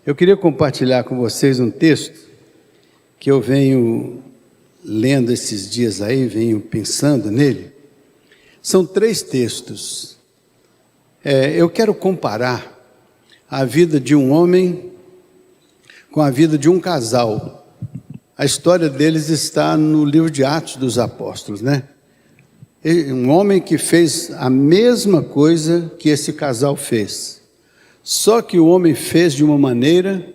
Eu queria compartilhar com vocês um texto que eu venho lendo esses dias aí, venho pensando nele. São 3 textos. Eu quero comparar a vida de um homem com a vida de um casal. A história deles está no livro de Atos dos Apóstolos, né? Um homem que fez a mesma coisa que esse casal fez. Só que o homem fez de uma maneira,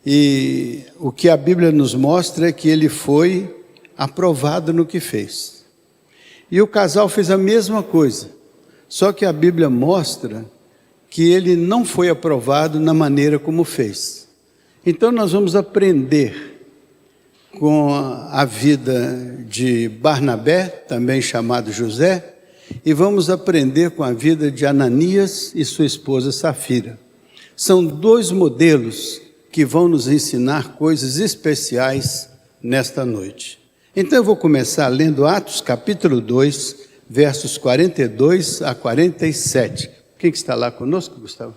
e o que a Bíblia nos mostra é que ele foi aprovado no que fez. E o casal fez a mesma coisa, só que a Bíblia mostra que ele não foi aprovado na maneira como fez. Então nós vamos aprender com a vida de Barnabé, também chamado José, e vamos aprender com a vida de Ananias e sua esposa Safira. São 2 modelos que vão nos ensinar coisas especiais nesta noite. Então eu vou começar lendo Atos capítulo 2, versos 42 a 47. Quem que está lá conosco, Gustavo?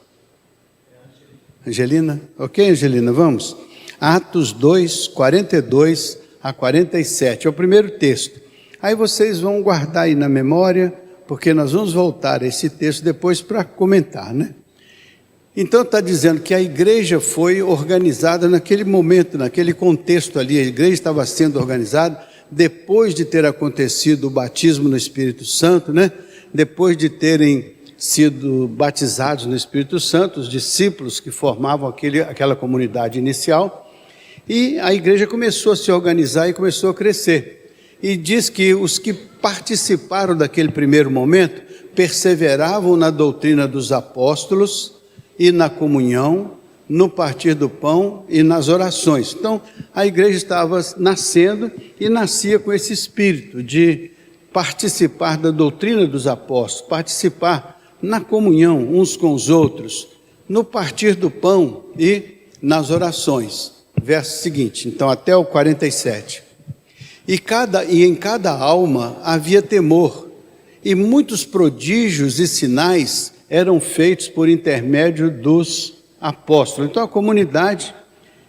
Angelina? Ok, Angelina, vamos? Atos 2, 42 a 47, é o primeiro texto. Aí vocês vão guardar aí na memória, porque nós vamos voltar a esse texto depois para comentar, né? Então está dizendo que a igreja foi organizada naquele momento, naquele contexto ali. A igreja estava sendo organizada depois de ter acontecido o batismo no Espírito Santo, né? Depois de terem sido batizados no Espírito Santo, os discípulos que formavam aquela comunidade inicial. E a igreja começou a se organizar e começou a crescer. E diz que os que participaram daquele primeiro momento perseveravam na doutrina dos apóstolos e na comunhão, no partir do pão e nas orações. Então, a igreja estava nascendo e nascia com esse espírito de participar da doutrina dos apóstolos, participar na comunhão uns com os outros, no partir do pão e nas orações. Verso seguinte, então até o 47. E em cada alma havia temor, e muitos prodígios e sinais eram feitos por intermédio dos apóstolos. Então a comunidade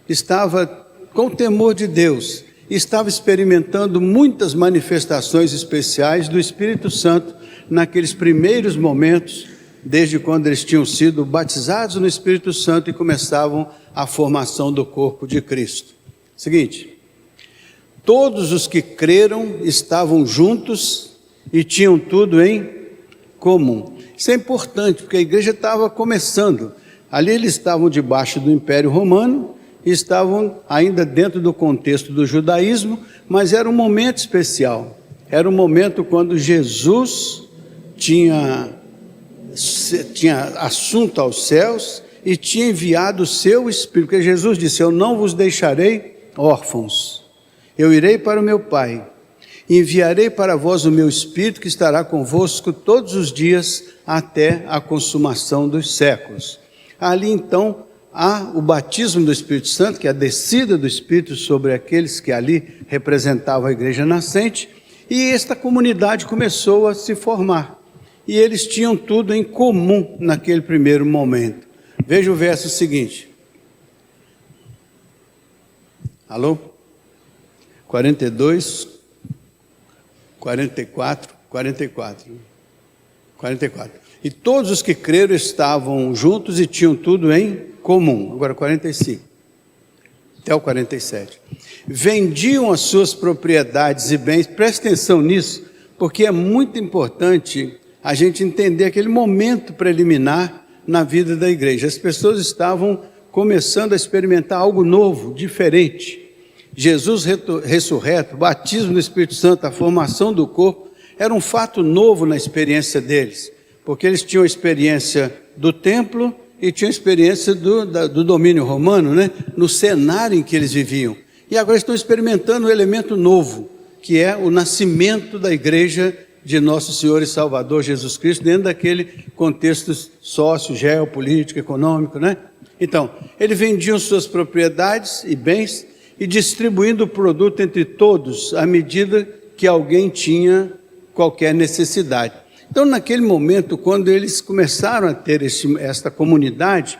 estava com o temor de Deus, estava experimentando muitas manifestações especiais do Espírito Santo naqueles primeiros momentos, desde quando eles tinham sido batizados no Espírito Santo e começavam a formação do corpo de Cristo. Seguinte, todos os que creram estavam juntos e tinham tudo em comum. Isso é importante, porque a igreja estava começando. Ali eles estavam debaixo do Império Romano, estavam ainda dentro do contexto do judaísmo, mas era um momento especial. Era um momento quando Jesus tinha assunto aos céus e tinha enviado o seu Espírito, porque Jesus disse: eu não vos deixarei órfãos, eu irei para o meu Pai, enviarei para vós o meu Espírito, que estará convosco todos os dias até a consumação dos séculos. Ali então há o batismo do Espírito Santo, que é a descida do Espírito sobre aqueles que ali representavam a igreja nascente, e esta comunidade começou a se formar, e eles tinham tudo em comum naquele primeiro momento. Veja o verso seguinte. Alô? 42, 44. E todos os que creram estavam juntos e tinham tudo em comum. Agora 45, até o 47. Vendiam as suas propriedades e bens. Preste atenção nisso, porque é muito importante a gente entender aquele momento preliminar na vida da igreja. As pessoas estavam começando a experimentar algo novo, diferente. Jesus ressurreto, o batismo do Espírito Santo, a formação do corpo, era um fato novo na experiência deles, porque eles tinham a experiência do templo e tinham a experiência do domínio romano, né? No cenário em que eles viviam. E agora estão experimentando um elemento novo, que é o nascimento da igreja de nosso Senhor e Salvador Jesus Cristo, dentro daquele contexto sócio, geopolítico, econômico, né? Então, eles vendiam suas propriedades e bens e distribuindo o produto entre todos, à medida que alguém tinha qualquer necessidade. Então, naquele momento, quando eles começaram a ter esta comunidade,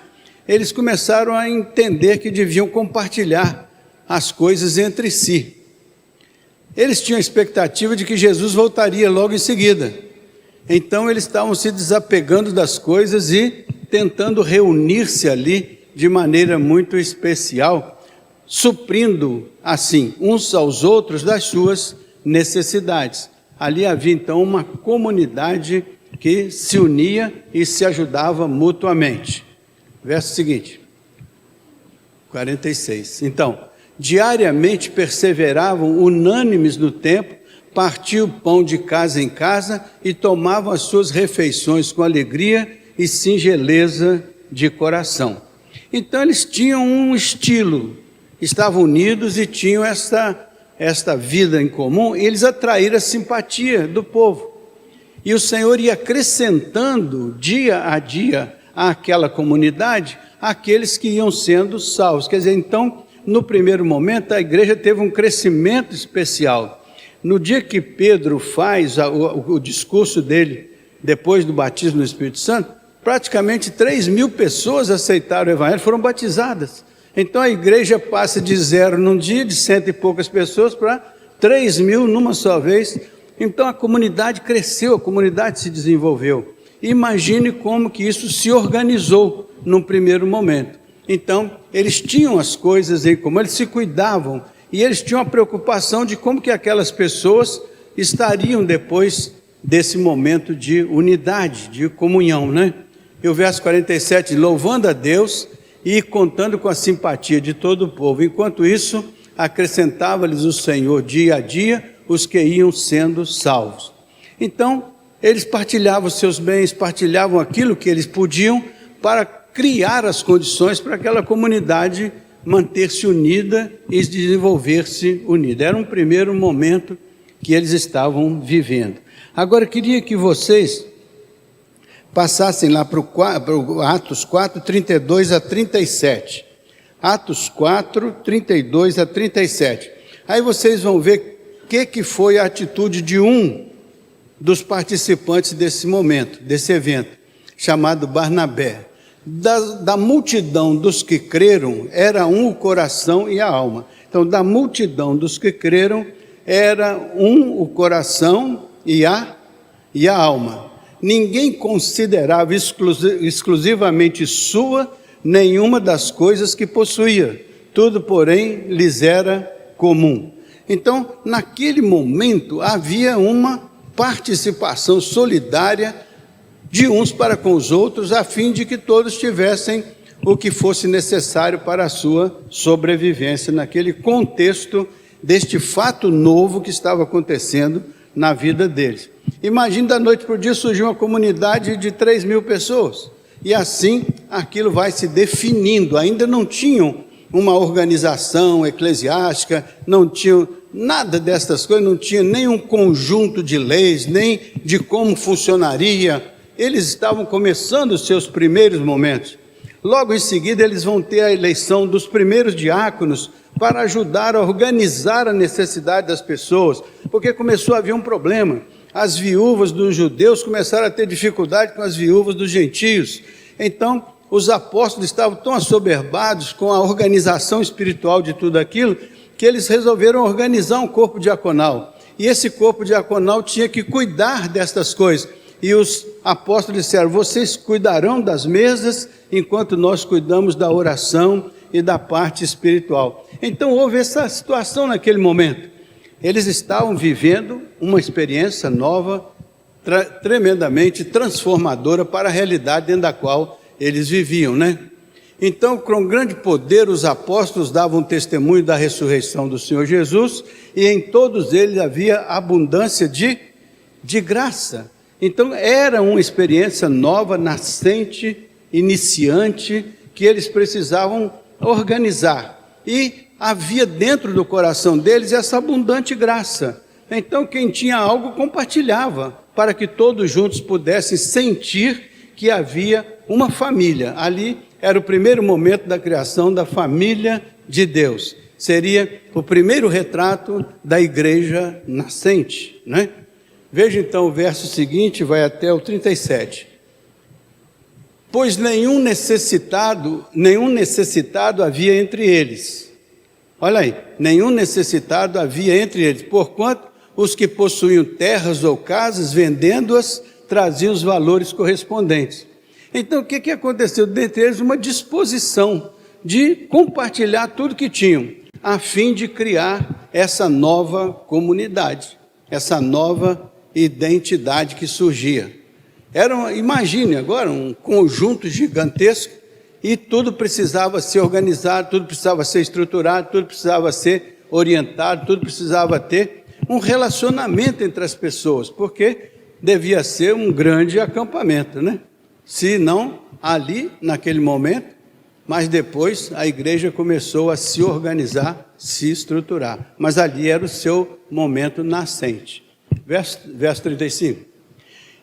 eles começaram a entender que deviam compartilhar as coisas entre si. Eles tinham a expectativa de que Jesus voltaria logo em seguida. Então eles estavam se desapegando das coisas e tentando reunir-se ali de maneira muito especial, suprindo assim uns aos outros das suas necessidades. Ali havia então uma comunidade que se unia e se ajudava mutuamente. Verso seguinte, 46. Então, diariamente perseveravam unânimes no templo, partiam o pão de casa em casa e tomavam as suas refeições com alegria e singeleza de coração. Então eles tinham um estilo, estavam unidos e tinham esta vida em comum, e eles atraíram a simpatia do povo. E o Senhor ia acrescentando dia a dia àquela comunidade aqueles que iam sendo salvos. Quer dizer, então, no primeiro momento, a igreja teve um crescimento especial. No dia que Pedro faz o discurso dele, depois do batismo no Espírito Santo, praticamente 3.000 pessoas aceitaram o Evangelho, foram batizadas. Então a igreja passa de 0 num dia, de 100 e poucas pessoas, para 3.000 numa só vez. Então a comunidade cresceu, a comunidade se desenvolveu. Imagine como que isso se organizou num primeiro momento. Então, eles tinham as coisas em comum, eles se cuidavam, e eles tinham a preocupação de como que aquelas pessoas estariam depois desse momento de unidade, de comunhão, né? E o verso 47, louvando a Deus e contando com a simpatia de todo o povo. Enquanto isso, acrescentava-lhes o Senhor dia a dia os que iam sendo salvos. Então, eles partilhavam os seus bens, partilhavam aquilo que eles podiam para criar as condições para aquela comunidade manter-se unida e desenvolver-se unida. Era um primeiro momento que eles estavam vivendo. Agora, eu queria que vocês passassem lá para o Atos 4, 32 a 37. Atos 4, 32 a 37. Aí vocês vão ver o que foi a atitude de um dos participantes desse momento, desse evento, chamado Barnabé. Da multidão dos que creram, era um o coração e a alma. Então, da multidão dos que creram, era um o coração e a alma. Ninguém considerava exclusivamente sua nenhuma das coisas que possuía. Tudo, porém, lhes era comum. Então, naquele momento, havia uma participação solidária de uns para com os outros, a fim de que todos tivessem o que fosse necessário para a sua sobrevivência, naquele contexto deste fato novo que estava acontecendo na vida deles. Imagine, da noite para o dia surgiu uma comunidade de 3.000 pessoas, e assim aquilo vai se definindo. Ainda não tinham uma organização eclesiástica, não tinham nada destas coisas, não tinha nenhum conjunto de leis, nem de como funcionaria. Eles estavam começando os seus primeiros momentos. Logo em seguida, eles vão ter a eleição dos primeiros diáconos para ajudar a organizar a necessidade das pessoas, porque começou a haver um problema. As viúvas dos judeus começaram a ter dificuldade com as viúvas dos gentios. Então, os apóstolos estavam tão assoberbados com a organização espiritual de tudo aquilo, que eles resolveram organizar um corpo diaconal. E esse corpo diaconal tinha que cuidar destas coisas. E os apóstolos disseram: vocês cuidarão das mesas, enquanto nós cuidamos da oração e da parte espiritual. Então houve essa situação naquele momento. Eles estavam vivendo uma experiência nova, tremendamente transformadora para a realidade dentro da qual eles viviam, né? Então, com grande poder, os apóstolos davam testemunho da ressurreição do Senhor Jesus, e em todos eles havia abundância de graça. Então, era uma experiência nova, nascente, iniciante, que eles precisavam organizar. E havia dentro do coração deles essa abundante graça. Então, quem tinha algo compartilhava, para que todos juntos pudessem sentir que havia uma família. Ali era o primeiro momento da criação da família de Deus. Seria o primeiro retrato da igreja nascente, né? Veja então o verso seguinte, vai até o 37. pois nenhum necessitado havia entre eles. Olha aí, nenhum necessitado havia entre eles, porquanto os que possuíam terras ou casas, vendendo-as, traziam os valores correspondentes. Então, o que aconteceu? Dentre eles, uma disposição de compartilhar tudo que tinham, a fim de criar essa nova comunidade, essa nova identidade que surgia. Imagine agora um conjunto gigantesco e tudo precisava ser organizado, tudo precisava ser estruturado, tudo precisava ser orientado, tudo precisava ter um relacionamento entre as pessoas, porque devia ser um grande acampamento, né? Se não ali, naquele momento, mas depois a igreja começou a se organizar, se estruturar. Mas ali era o seu momento nascente. Verso 35.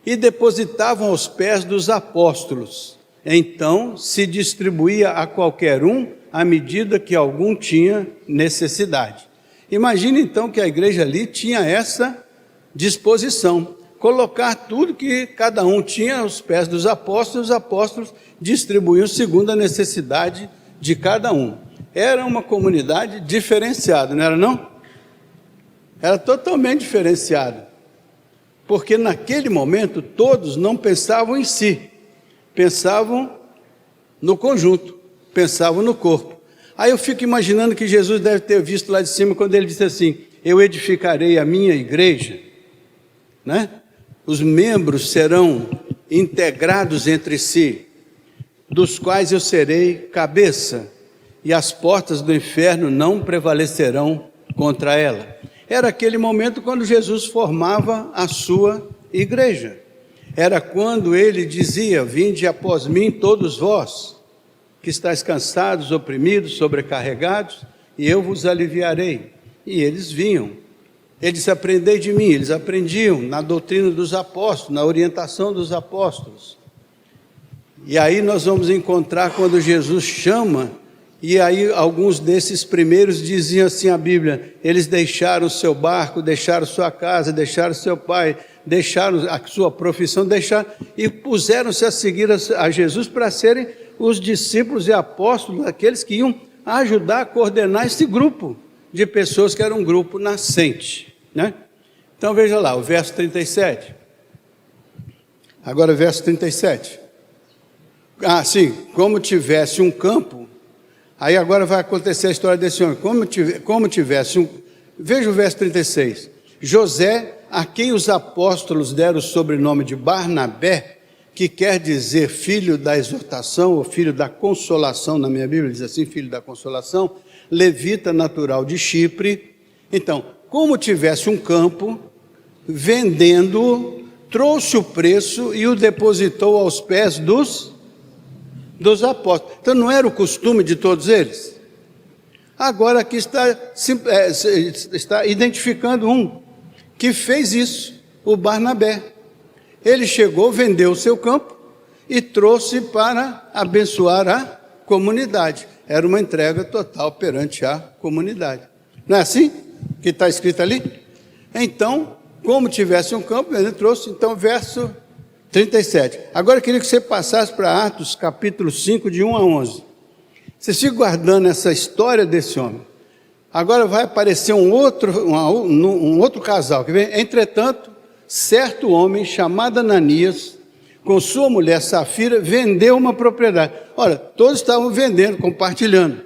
E depositavam aos pés dos apóstolos. Então se distribuía a qualquer um à medida que algum tinha necessidade. Imagine então que a igreja ali tinha essa disposição, colocar tudo que cada um tinha aos pés dos apóstolos, os apóstolos distribuíam segundo a necessidade de cada um. Era uma comunidade diferenciada, não era não? Era totalmente diferenciada. Porque naquele momento todos não pensavam em si, pensavam no conjunto, pensavam no corpo. Aí eu fico imaginando que Jesus deve ter visto lá de cima quando ele disse assim: eu edificarei a minha igreja, né? Os membros serão integrados entre si, dos quais eu serei cabeça, e as portas do inferno não prevalecerão contra ela. Era aquele momento quando Jesus formava a sua igreja. Era quando ele dizia: vinde após mim todos vós, que estáis cansados, oprimidos, sobrecarregados, e eu vos aliviarei. E eles vinham. Ele disse: aprendei de mim. Eles aprendiam na doutrina dos apóstolos, na orientação dos apóstolos. E aí nós vamos encontrar quando Jesus chama. E aí alguns desses primeiros diziam assim a Bíblia: eles deixaram o seu barco, deixaram sua casa, deixaram seu pai, deixaram a sua profissão, e puseram-se a seguir a Jesus para serem os discípulos e apóstolos, aqueles que iam ajudar a coordenar esse grupo de pessoas que era um grupo nascente, né? Então veja lá, o verso 37. Agora o verso 37. Sim, como tivesse um campo. Aí agora vai acontecer a história desse homem. Como tivesse um... Veja o verso 36. José, a quem os apóstolos deram o sobrenome de Barnabé, que quer dizer filho da exortação, ou filho da consolação, na minha Bíblia diz assim, filho da consolação, levita natural de Chipre. Então, como tivesse um campo, vendendo, trouxe o preço e o depositou aos pés dos apóstolos. Então não era o costume de todos eles? Agora aqui está identificando um que fez isso, o Barnabé. Ele chegou, vendeu o seu campo e trouxe para abençoar a comunidade. Era uma entrega total perante a comunidade. Não é assim que está escrito ali? Então, como tivesse um campo, ele trouxe. Então, verso 37. Agora eu queria que você passasse para Atos capítulo 5, de 1 a 11. Você fica guardando essa história desse homem. Agora vai aparecer um outro casal. Quer ver? Entretanto, certo homem chamado Ananias, com sua mulher Safira, vendeu uma propriedade. Olha, todos estavam vendendo, compartilhando.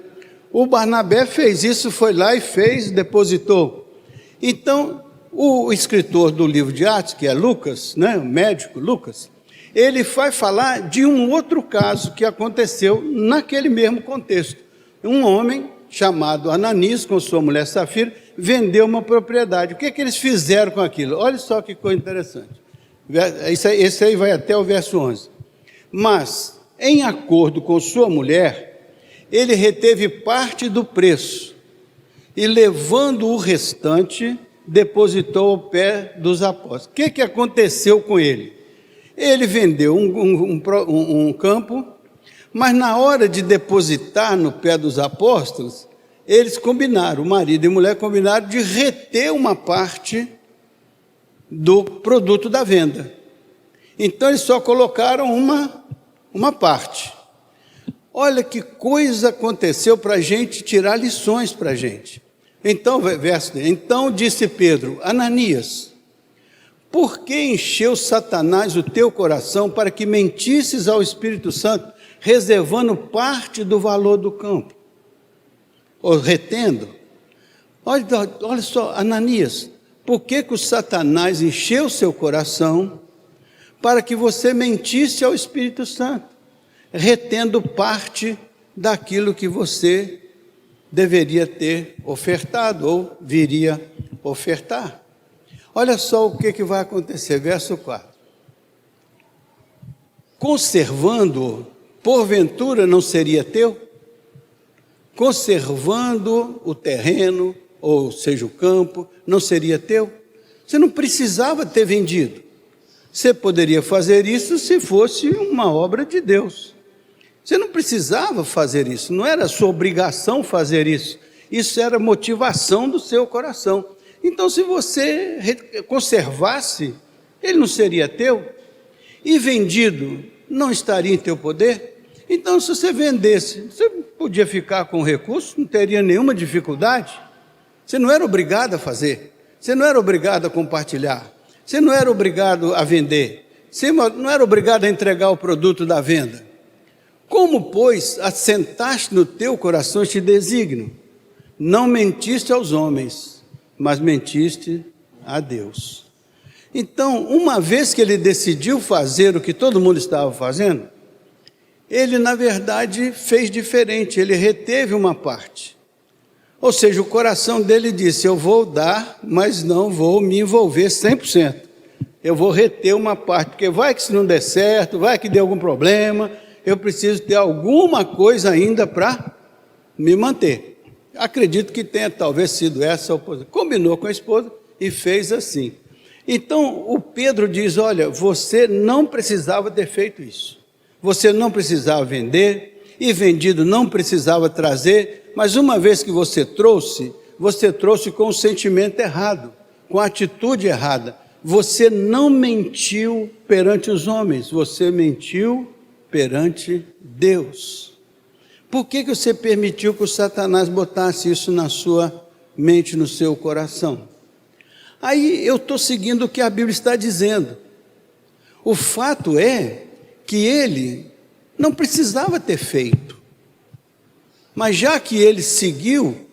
O Barnabé fez isso, foi lá e fez, depositou. Então, o escritor do livro de Atos, que é Lucas, né, o médico Lucas, ele vai falar de um outro caso que aconteceu naquele mesmo contexto. Um homem chamado Ananias, com sua mulher Safira, vendeu uma propriedade. O que eles fizeram com aquilo? Olha só que coisa interessante. Esse aí vai até o verso 11. Mas, em acordo com sua mulher, ele reteve parte do preço e, levando o restante, depositou ao pé dos apóstolos. O que aconteceu com ele? Ele vendeu um campo, mas na hora de depositar no pé dos apóstolos, eles combinaram, o marido e a mulher combinaram de reter uma parte do produto da venda. Então eles só colocaram uma parte. Olha que coisa aconteceu para a gente tirar lições para a gente. Então, então disse Pedro: Ananias, por que encheu Satanás o teu coração para que mentisses ao Espírito Santo, reservando parte do valor do campo? Ou retendo? Olha só, Ananias, por que o Satanás encheu seu coração para que você mentisse ao Espírito Santo, retendo parte daquilo que você deveria ter ofertado ou viria ofertar? Olha só o que vai acontecer, verso 4. Conservando, porventura não seria teu? Conservando o terreno, ou seja, o campo, não seria teu? Você não precisava ter vendido. Você poderia fazer isso se fosse uma obra de Deus. Você não precisava fazer isso, não era sua obrigação fazer isso. Isso era motivação do seu coração. Então, se você conservasse, ele não seria teu, e vendido não estaria em teu poder. Então, se você vendesse, você podia ficar com o recurso, não teria nenhuma dificuldade. Você não era obrigado a fazer, você não era obrigado a compartilhar, você não era obrigado a vender, você não era obrigado a entregar o produto da venda. Como, pois, assentaste no teu coração este desígnio? Não mentiste aos homens, mas mentiste a Deus. Então, uma vez que ele decidiu fazer o que todo mundo estava fazendo, ele, na verdade, fez diferente, ele reteve uma parte. Ou seja, o coração dele disse: eu vou dar, mas não vou me envolver 100%. Eu vou reter uma parte, porque vai que se não der certo, vai que dê algum problema, eu preciso ter alguma coisa ainda para me manter. Acredito que tenha talvez sido essa a oposição. Combinou com a esposa e fez assim. Então, o Pedro diz: olha, você não precisava ter feito isso. Você não precisava vender, e vendido não precisava trazer, mas uma vez que você trouxe com o sentimento errado, com a atitude errada. Você não mentiu perante os homens, você mentiu perante Deus. Por que você permitiu que o Satanás botasse isso na sua mente, no seu coração? Aí eu estou seguindo o que a Bíblia está dizendo. O fato é que ele não precisava ter feito, mas já que ele seguiu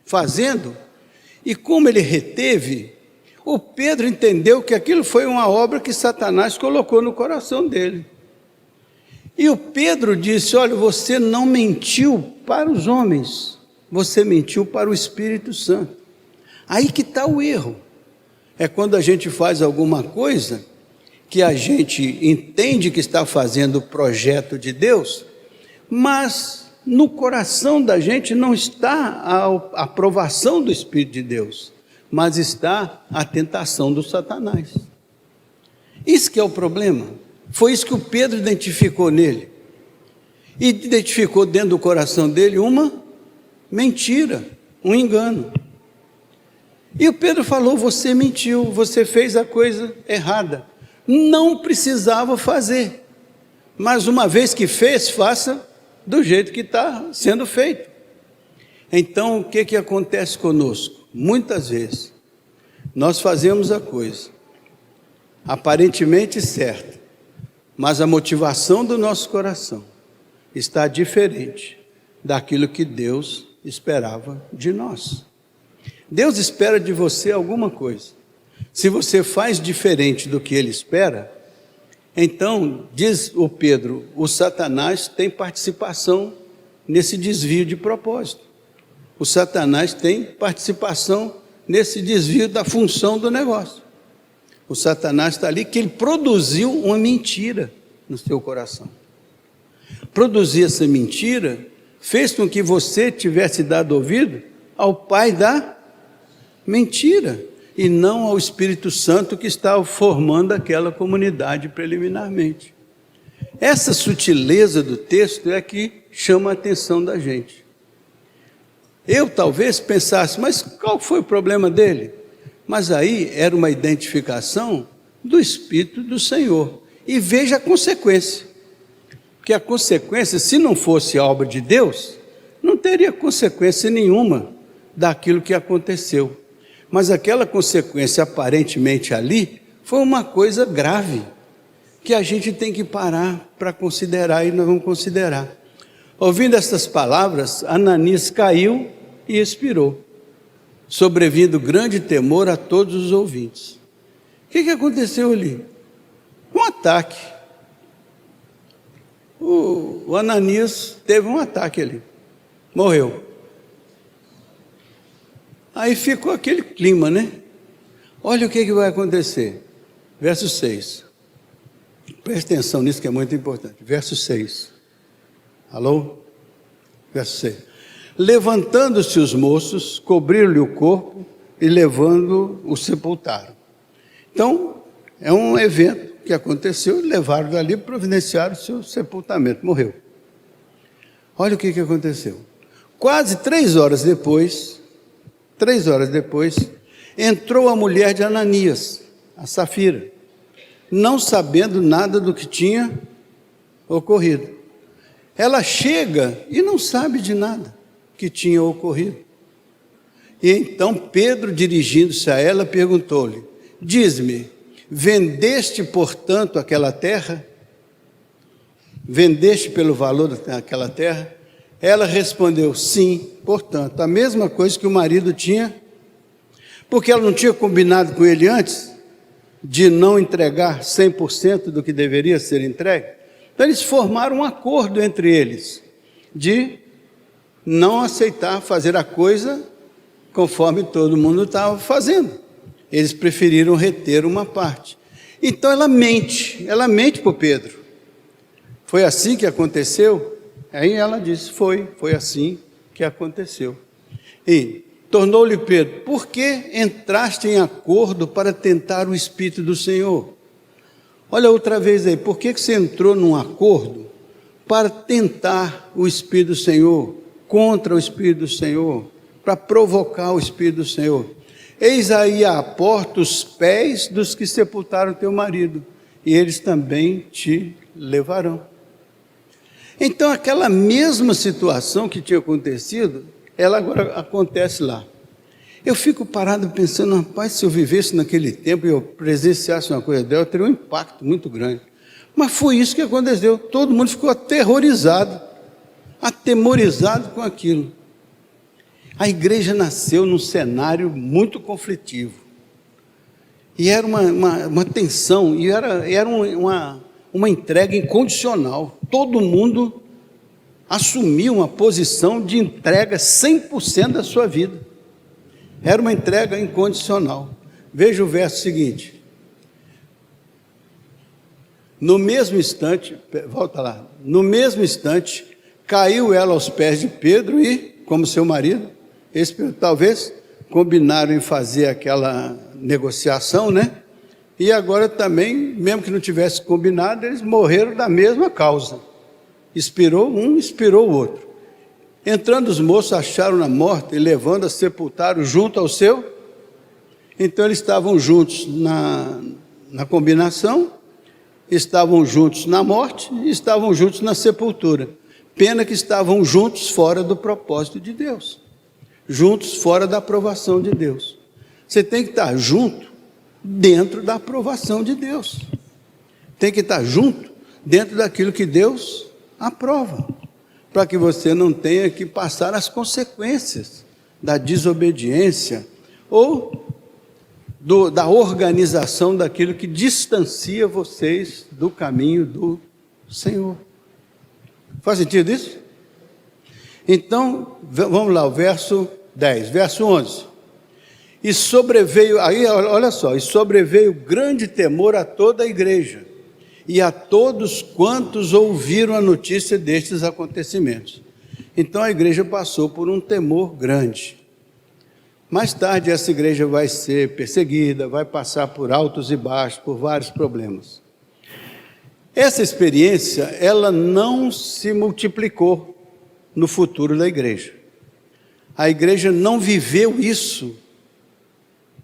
fazendo, e como ele reteve, o Pedro entendeu que aquilo foi uma obra que Satanás colocou no coração dele. E o Pedro disse: olha, você não mentiu para os homens, você mentiu para o Espírito Santo. Aí que está o erro. É quando a gente faz alguma coisa que a gente entende que está fazendo o projeto de Deus, mas no coração da gente não está a aprovação do Espírito de Deus, mas está a tentação do Satanás. Isso que é o problema. Foi isso que o Pedro identificou nele. E identificou dentro do coração dele uma mentira, um engano. E o Pedro falou: você mentiu, você fez a coisa errada. Não precisava fazer. Mas uma vez que fez, faça do jeito que está sendo feito. Então, o que acontece conosco? Muitas vezes, nós fazemos a coisa aparentemente certa, mas a motivação do nosso coração está diferente daquilo que Deus esperava de nós. Deus espera de você alguma coisa. Se você faz diferente do que Ele espera, então, diz o Pedro, o Satanás tem participação nesse desvio de propósito. O Satanás tem participação nesse desvio da função do negócio. O Satanás está ali que ele produziu uma mentira no seu coração. Produzir essa mentira fez com que você tivesse dado ouvido ao pai da mentira e não ao Espírito Santo que estava formando aquela comunidade preliminarmente. Essa sutileza do texto é que chama a atenção da gente. Eu talvez pensasse: mas qual foi o problema dele? Mas aí era uma identificação do Espírito do Senhor. E veja a consequência. Porque a consequência, se não fosse a obra de Deus, não teria consequência nenhuma daquilo que aconteceu. Mas aquela consequência aparentemente ali foi uma coisa grave, que a gente tem que parar para considerar, e nós vamos considerar. Ouvindo estas palavras, Ananias caiu e expirou, sobrevindo grande temor a todos os ouvintes. O que aconteceu ali? Um ataque. O Ananias teve um ataque ali, morreu. Aí ficou aquele clima, né? Olha o que vai acontecer. Verso 6. Preste atenção nisso que é muito importante. Verso 6. Alô? Verso 6. Levantando-se os moços, cobriram-lhe o corpo e levando-o, o sepultaram. Então, é um evento que aconteceu, levaram dali, providenciaram o seu sepultamento, morreu. Olha o que aconteceu. Quase 3 horas depois, entrou a mulher de Ananias, a Safira, não sabendo nada do que tinha ocorrido. Ela chega e não sabe de nada que tinha ocorrido. E então Pedro, dirigindo-se a ela, perguntou-lhe: diz-me, vendeste, portanto, aquela terra? Vendeste pelo valor daquela terra? Ela respondeu: sim, portanto, a mesma coisa que o marido tinha, porque ela não tinha combinado com ele antes, de não entregar 100% do que deveria ser entregue. Então eles formaram um acordo entre eles, de não aceitar fazer a coisa conforme todo mundo estava fazendo. Eles preferiram reter uma parte. Então ela mente para o Pedro. Foi assim que aconteceu? Aí ela disse: foi assim que aconteceu. E tornou-lhe Pedro: por que entraste em acordo para tentar o Espírito do Senhor? Olha outra vez aí, por que você entrou num acordo para tentar o Espírito do Senhor, contra o Espírito do Senhor, para provocar o Espírito do Senhor? Eis aí à porta os pés dos que sepultaram teu marido, e eles também te levarão. Então aquela mesma situação que tinha acontecido, ela agora acontece lá. Eu fico parado pensando: rapaz, se eu vivesse naquele tempo e eu presenciasse uma coisa dela, eu teria um impacto muito grande. Mas foi isso que aconteceu. Todo mundo ficou atemorizado com aquilo. A igreja nasceu num cenário muito conflitivo. E era uma tensão, e era uma entrega incondicional. Todo mundo assumiu uma posição de entrega 100% da sua vida. Era uma entrega incondicional. Veja o verso seguinte. No mesmo instante, volta lá. No mesmo instante, caiu ela aos pés de Pedro e, como seu marido, talvez combinaram em fazer aquela negociação, né? E agora também, mesmo que não tivesse combinado, eles morreram da mesma causa. Expirou um, expirou o outro. Entrando os moços, acharam-na morta e levando-a, sepultaram junto ao seu. Então eles estavam juntos na combinação, estavam juntos na morte e estavam juntos na sepultura. Pena que estavam juntos fora do propósito de Deus, juntos fora da aprovação de Deus. Você tem que estar junto dentro da aprovação de Deus. Tem que estar junto dentro daquilo que Deus aprova, para que você não tenha que passar as consequências da desobediência ou da organização daquilo que distancia vocês do caminho do Senhor. Faz sentido isso? Então, vamos lá, o verso 10, verso 11. E sobreveio, aí olha só, e sobreveio grande temor a toda a igreja e a todos quantos ouviram a notícia destes acontecimentos. Então a igreja passou por um temor grande. Mais tarde essa igreja vai ser perseguida, vai passar por altos e baixos, por vários problemas. Essa experiência, ela não se multiplicou no futuro da igreja. A igreja não viveu isso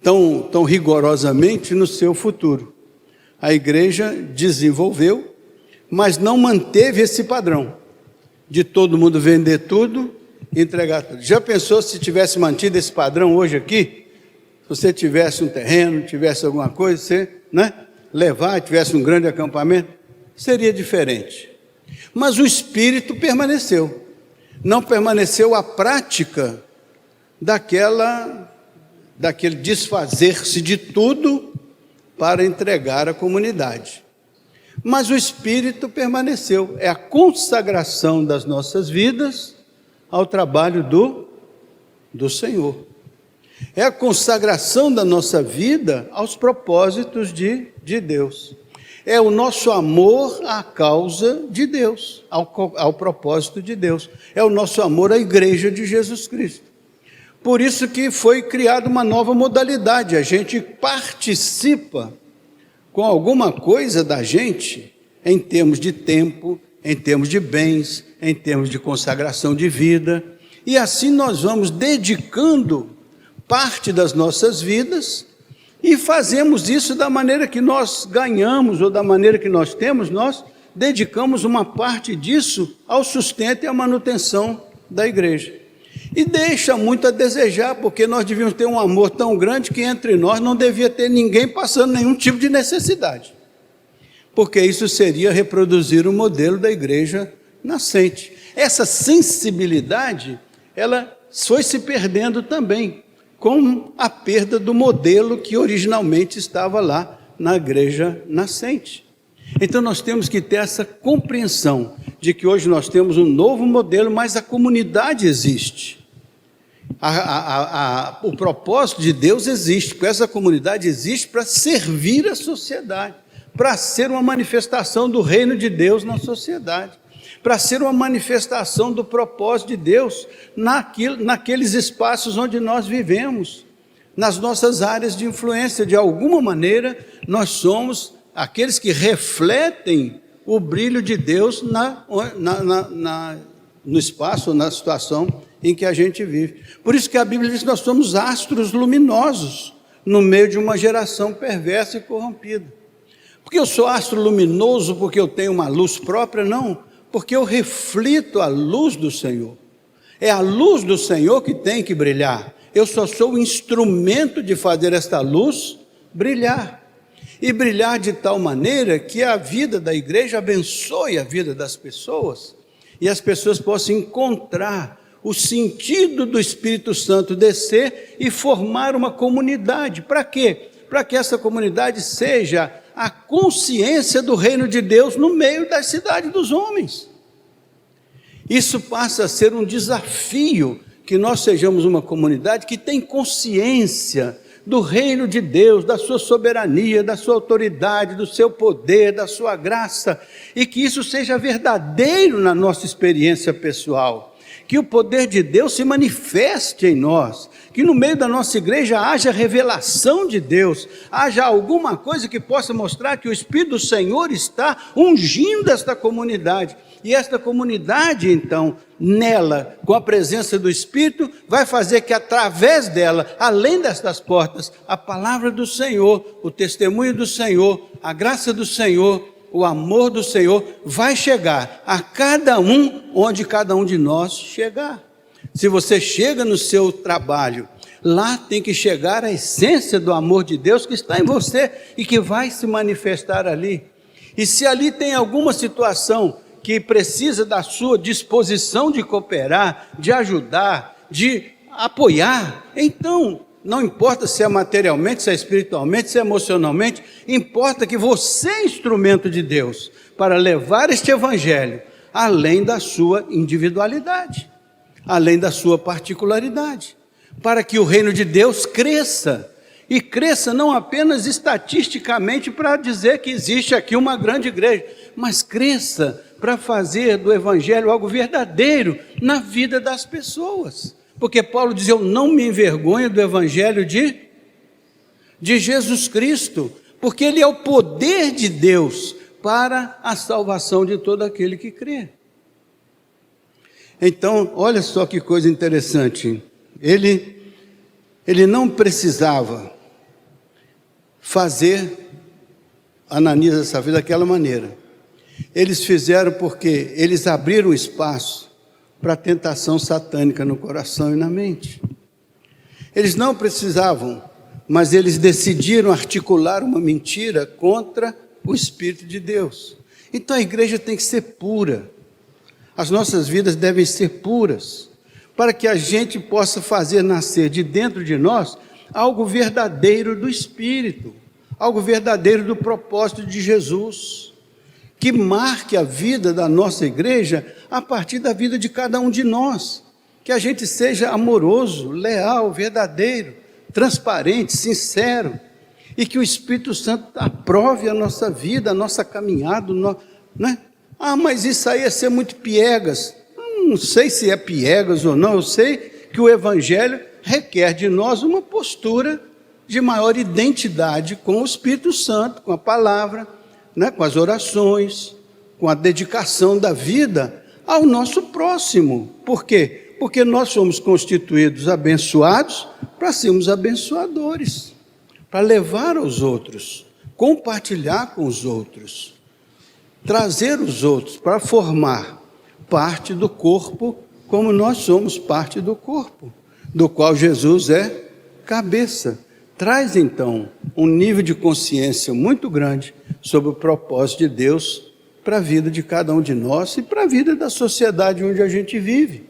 tão rigorosamente no seu futuro. A igreja desenvolveu, mas não manteve esse padrão de todo mundo vender tudo e entregar tudo. Já pensou se tivesse mantido esse padrão hoje aqui? Se você tivesse um terreno, tivesse alguma coisa, você, levar, tivesse um grande acampamento, seria diferente. Mas o espírito permaneceu. Não permaneceu a prática daquele desfazer-se de tudo para entregar à comunidade. Mas o espírito permaneceu. É a consagração das nossas vidas ao trabalho do Senhor. É a consagração da nossa vida aos propósitos de Deus. É o nosso amor à causa de Deus, ao propósito de Deus. É o nosso amor à igreja de Jesus Cristo. Por isso que foi criada uma nova modalidade. A gente participa com alguma coisa da gente, em termos de tempo, em termos de bens, em termos de consagração de vida. E assim nós vamos dedicando parte das nossas vidas e fazemos isso da maneira que nós ganhamos ou da maneira que nós temos, nós dedicamos uma parte disso ao sustento e à manutenção da igreja. E deixa muito a desejar, porque nós devíamos ter um amor tão grande que entre nós não devia ter ninguém passando nenhum tipo de necessidade. Porque isso seria reproduzir o modelo da igreja nascente. Essa sensibilidade, ela foi se perdendo também, com a perda do modelo que originalmente estava lá na igreja nascente. Então nós temos que ter essa compreensão de que hoje nós temos um novo modelo, mas a comunidade existe. O propósito de Deus existe, porque essa comunidade existe para servir a sociedade, para ser uma manifestação do reino de Deus na sociedade, para ser uma manifestação do propósito de Deus naqueles espaços onde nós vivemos, nas nossas áreas de influência. De alguma maneira, nós somos aqueles que refletem o brilho de Deus no espaço, na situação em que a gente vive. Por isso que a Bíblia diz que nós somos astros luminosos no meio de uma geração perversa e corrompida. Porque eu sou astro luminoso porque eu tenho uma luz própria? Não, porque eu reflito a luz do Senhor. É a luz do Senhor que tem que brilhar. Eu só sou o instrumento de fazer esta luz brilhar. E brilhar de tal maneira que a vida da igreja abençoe a vida das pessoas, e as pessoas possam encontrar o sentido do Espírito Santo descer e formar uma comunidade. Para quê? Para que essa comunidade seja a consciência do reino de Deus no meio da cidade dos homens. Isso passa a ser um desafio, que nós sejamos uma comunidade que tem consciência do reino de Deus, da sua soberania, da sua autoridade, do seu poder, da sua graça, e que isso seja verdadeiro na nossa experiência pessoal. Que o poder de Deus se manifeste em nós, que no meio da nossa igreja haja revelação de Deus, haja alguma coisa que possa mostrar que o Espírito do Senhor está ungindo esta comunidade, e esta comunidade então, nela, com a presença do Espírito, vai fazer que através dela, além destas portas, a palavra do Senhor, o testemunho do Senhor, a graça do Senhor, o amor do Senhor vai chegar a cada um onde cada um de nós chegar. Se você chega no seu trabalho, lá tem que chegar a essência do amor de Deus que está em você e que vai se manifestar ali. E se ali tem alguma situação que precisa da sua disposição de cooperar, de ajudar, de apoiar, então não importa se é materialmente, se é espiritualmente, se é emocionalmente, importa que você é instrumento de Deus para levar este evangelho além da sua individualidade, além da sua particularidade, para que o reino de Deus cresça, e cresça não apenas estatisticamente para dizer que existe aqui uma grande igreja, mas cresça para fazer do evangelho algo verdadeiro na vida das pessoas. Porque Paulo diz, eu não me envergonho do evangelho de Jesus Cristo, porque ele é o poder de Deus para a salvação de todo aquele que crê. Então, olha só que coisa interessante, ele não precisava fazer Ananias essa vida daquela maneira. Eles fizeram porque eles abriram espaço para a tentação satânica no coração e na mente. Eles não precisavam, mas eles decidiram articular uma mentira contra o Espírito de Deus. Então a igreja tem que ser pura. As nossas vidas devem ser puras, para que a gente possa fazer nascer de dentro de nós algo verdadeiro do Espírito, algo verdadeiro do propósito de Jesus, que marque a vida da nossa igreja a partir da vida de cada um de nós, que a gente seja amoroso, leal, verdadeiro, transparente, sincero, e que o Espírito Santo aprove a nossa vida, a nossa caminhada, né? Ah, mas isso aí é ser muito piegas. Não sei se é piegas ou não, eu sei que o Evangelho requer de nós uma postura de maior identidade com o Espírito Santo, com a palavra, né? Com as orações, com a dedicação da vida ao nosso próximo. Por quê? Porque nós somos constituídos abençoados para sermos abençoadores, para levar aos outros, compartilhar com os outros, trazer os outros para formar parte do corpo, como nós somos parte do corpo, do qual Jesus é cabeça. Traz então um nível de consciência muito grande sobre o propósito de Deus para a vida de cada um de nós e para a vida da sociedade onde a gente vive,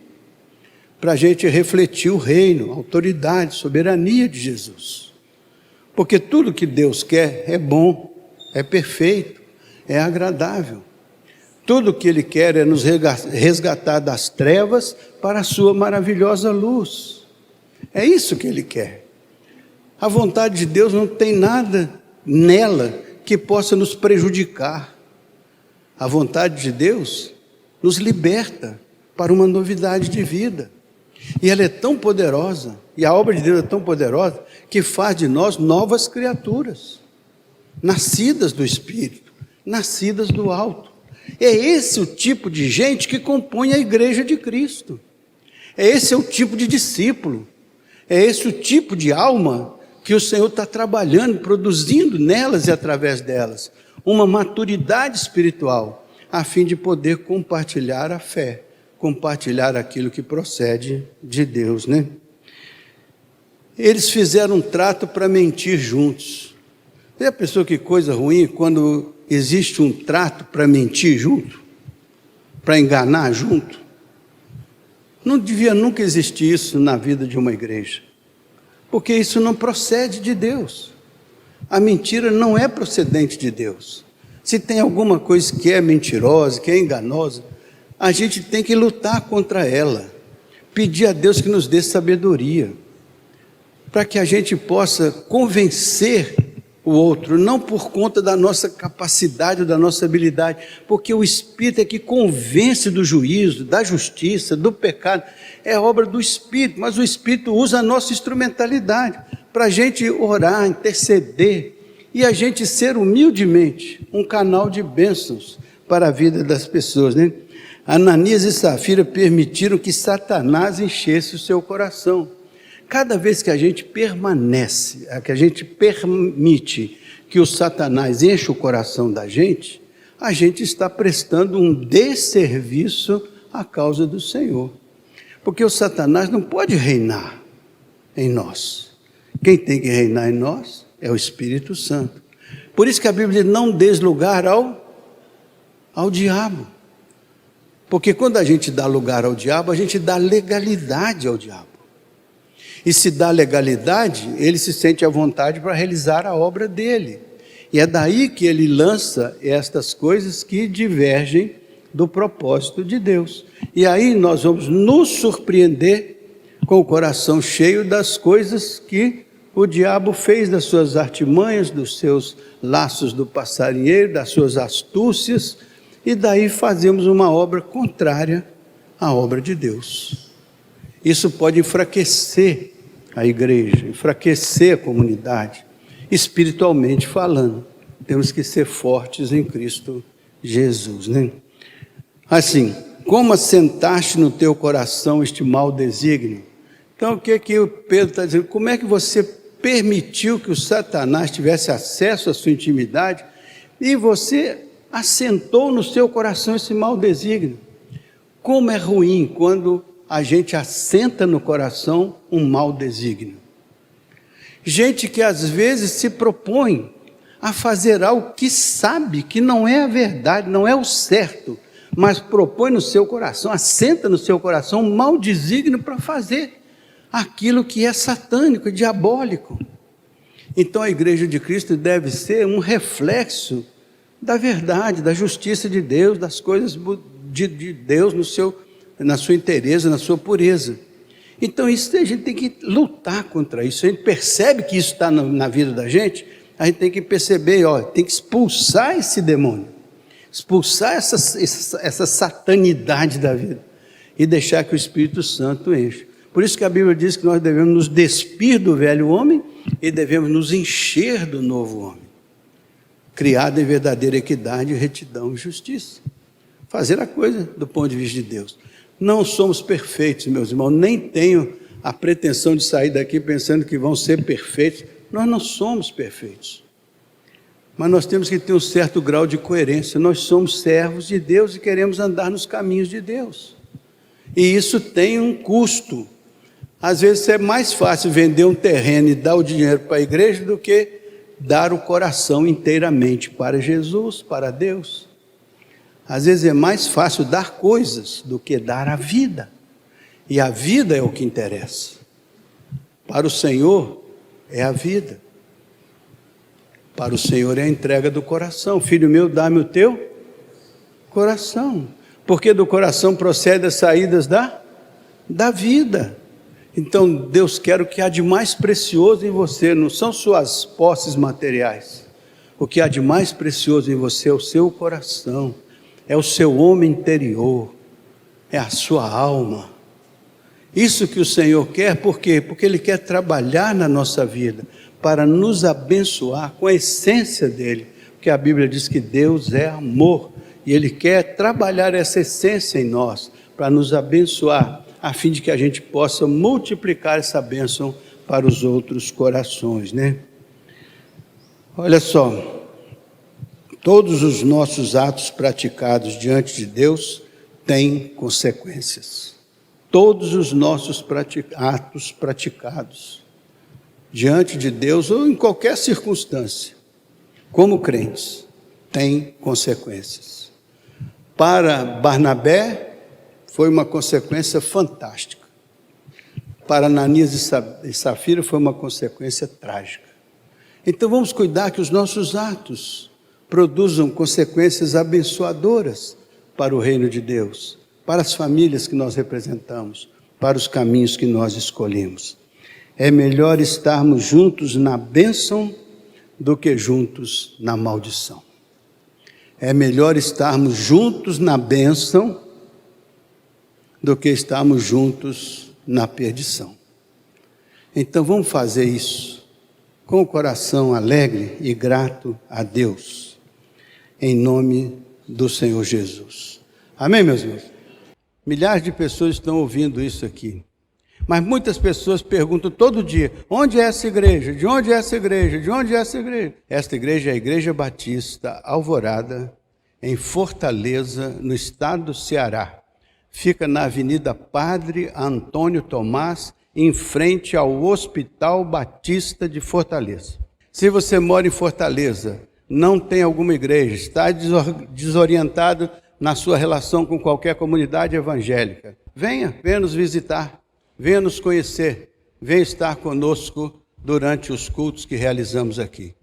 para a gente refletir o reino, a autoridade, soberania de Jesus. Porque tudo que Deus quer é bom, é perfeito, é agradável. Tudo que Ele quer é nos resgatar das trevas para a sua maravilhosa luz. É isso que Ele quer. A vontade de Deus não tem nada nela que possa nos prejudicar. A vontade de Deus nos liberta para uma novidade de vida. E ela é tão poderosa, e a obra de Deus é tão poderosa, que faz de nós novas criaturas, nascidas do Espírito, nascidas do alto. É esse o tipo de gente que compõe a igreja de Cristo. É esse o tipo de discípulo. É esse o tipo de alma que o Senhor está trabalhando, produzindo nelas e através delas. Uma maturidade espiritual, a fim de poder compartilhar a fé, compartilhar aquilo que procede de Deus, né? Eles fizeram um trato para mentir juntos. Você já pensou que coisa ruim quando existe um trato para mentir junto? Para enganar junto? Não devia nunca existir isso na vida de uma igreja, porque isso não procede de Deus. A mentira não é procedente de Deus. Se tem alguma coisa que é mentirosa, que é enganosa, a gente tem que lutar contra ela, pedir a Deus que nos dê sabedoria, para que a gente possa convencer o outro, não por conta da nossa capacidade ou da nossa habilidade, porque o Espírito é que convence do juízo, da justiça, do pecado, é obra do Espírito, mas o Espírito usa a nossa instrumentalidade, para a gente orar, interceder, e a gente ser humildemente um canal de bênçãos para a vida das pessoas, né? Ananias e Safira permitiram que Satanás enchesse o seu coração. Cada vez que a gente permanece, que a gente permite que o Satanás enche o coração da gente, a gente está prestando um desserviço à causa do Senhor. Porque o Satanás não pode reinar em nós. Quem tem que reinar em nós é o Espírito Santo. Por isso que a Bíblia diz, não dês lugar ao diabo. Porque quando a gente dá lugar ao diabo, a gente dá legalidade ao diabo. E se dá legalidade, ele se sente à vontade para realizar a obra dele. E é daí que ele lança estas coisas que divergem do propósito de Deus. E aí nós vamos nos surpreender com o coração cheio das coisas que o diabo fez, das suas artimanhas, dos seus laços do passarinheiro, das suas astúcias, e daí fazemos uma obra contrária à obra de Deus. Isso pode enfraquecer a igreja, enfraquecer a comunidade, espiritualmente falando. Temos que ser fortes em Cristo Jesus, né? Assim, como assentaste no teu coração este mau desígnio? Então, o que o Pedro está dizendo? Como é que você permitiu que o Satanás tivesse acesso à sua intimidade e você assentou no seu coração esse mau desígnio. Como é ruim quando a gente assenta no coração um mau desígnio. Gente que às vezes se propõe a fazer algo que sabe que não é a verdade, não é o certo, mas propõe no seu coração, assenta no seu coração um mau desígnio para fazer aquilo que é satânico, diabólico. Então a igreja de Cristo deve ser um reflexo da verdade, da justiça de Deus, das coisas de Deus na sua inteireza, na sua pureza. Então isso a gente tem que lutar contra isso. A gente percebe que isso está na vida da gente, a gente tem que perceber, tem que expulsar esse demônio, expulsar essa satanidade da vida e deixar que o Espírito Santo enche. Por isso que a Bíblia diz que nós devemos nos despir do velho homem e devemos nos encher do novo homem, criado em verdadeira equidade, retidão e justiça. Fazer a coisa do ponto de vista de Deus. Não somos perfeitos, meus irmãos, nem tenho a pretensão de sair daqui pensando que vão ser perfeitos. Nós não somos perfeitos, mas nós temos que ter um certo grau de coerência. Nós somos servos de Deus e queremos andar nos caminhos de Deus, e isso tem um custo. Às vezes é mais fácil vender um terreno e dar o dinheiro para a igreja do que dar o coração inteiramente para Jesus, para Deus. Às vezes é mais fácil dar coisas do que dar a vida, e a vida é o que interessa. Para o Senhor é a vida, para o Senhor é a entrega do coração. Filho meu, dá-me o teu coração, porque do coração procede as saídas da vida. Então Deus quer o que há de mais precioso em você, não são suas posses materiais. O que há de mais precioso em você é o seu coração, é o seu homem interior, é a sua alma. Isso que o Senhor quer, por quê? Porque Ele quer trabalhar na nossa vida, para nos abençoar com a essência dEle, porque a Bíblia diz que Deus é amor, e Ele quer trabalhar essa essência em nós, para nos abençoar, a fim de que a gente possa multiplicar essa bênção para os outros corações, né? Olha só, todos os nossos atos praticados diante de Deus têm consequências. Todos os nossos atos praticados diante de Deus ou em qualquer circunstância, como crentes, têm consequências. Para Barnabé, foi uma consequência fantástica. Para Ananias e Safira foi uma consequência trágica. Então vamos cuidar que os nossos atos produzam consequências abençoadoras para o reino de Deus, para as famílias que nós representamos, para os caminhos que nós escolhemos. É melhor estarmos juntos na bênção do que juntos na maldição. É melhor estarmos juntos na bênção do que estarmos juntos na perdição. Então vamos fazer isso com o coração alegre e grato a Deus, em nome do Senhor Jesus. Amém, meus irmãos? Milhares de pessoas estão ouvindo isso aqui, mas muitas pessoas perguntam todo dia: onde é essa igreja? De onde é essa igreja? De onde é essa igreja? Esta igreja é a Igreja Batista Alvorada, em Fortaleza, no estado do Ceará. Fica na Avenida Padre Antônio Tomás, em frente ao Hospital Batista de Fortaleza. Se você mora em Fortaleza, não tem alguma igreja, está desorientado na sua relação com qualquer comunidade evangélica, venha nos visitar, venha nos conhecer, venha estar conosco durante os cultos que realizamos aqui.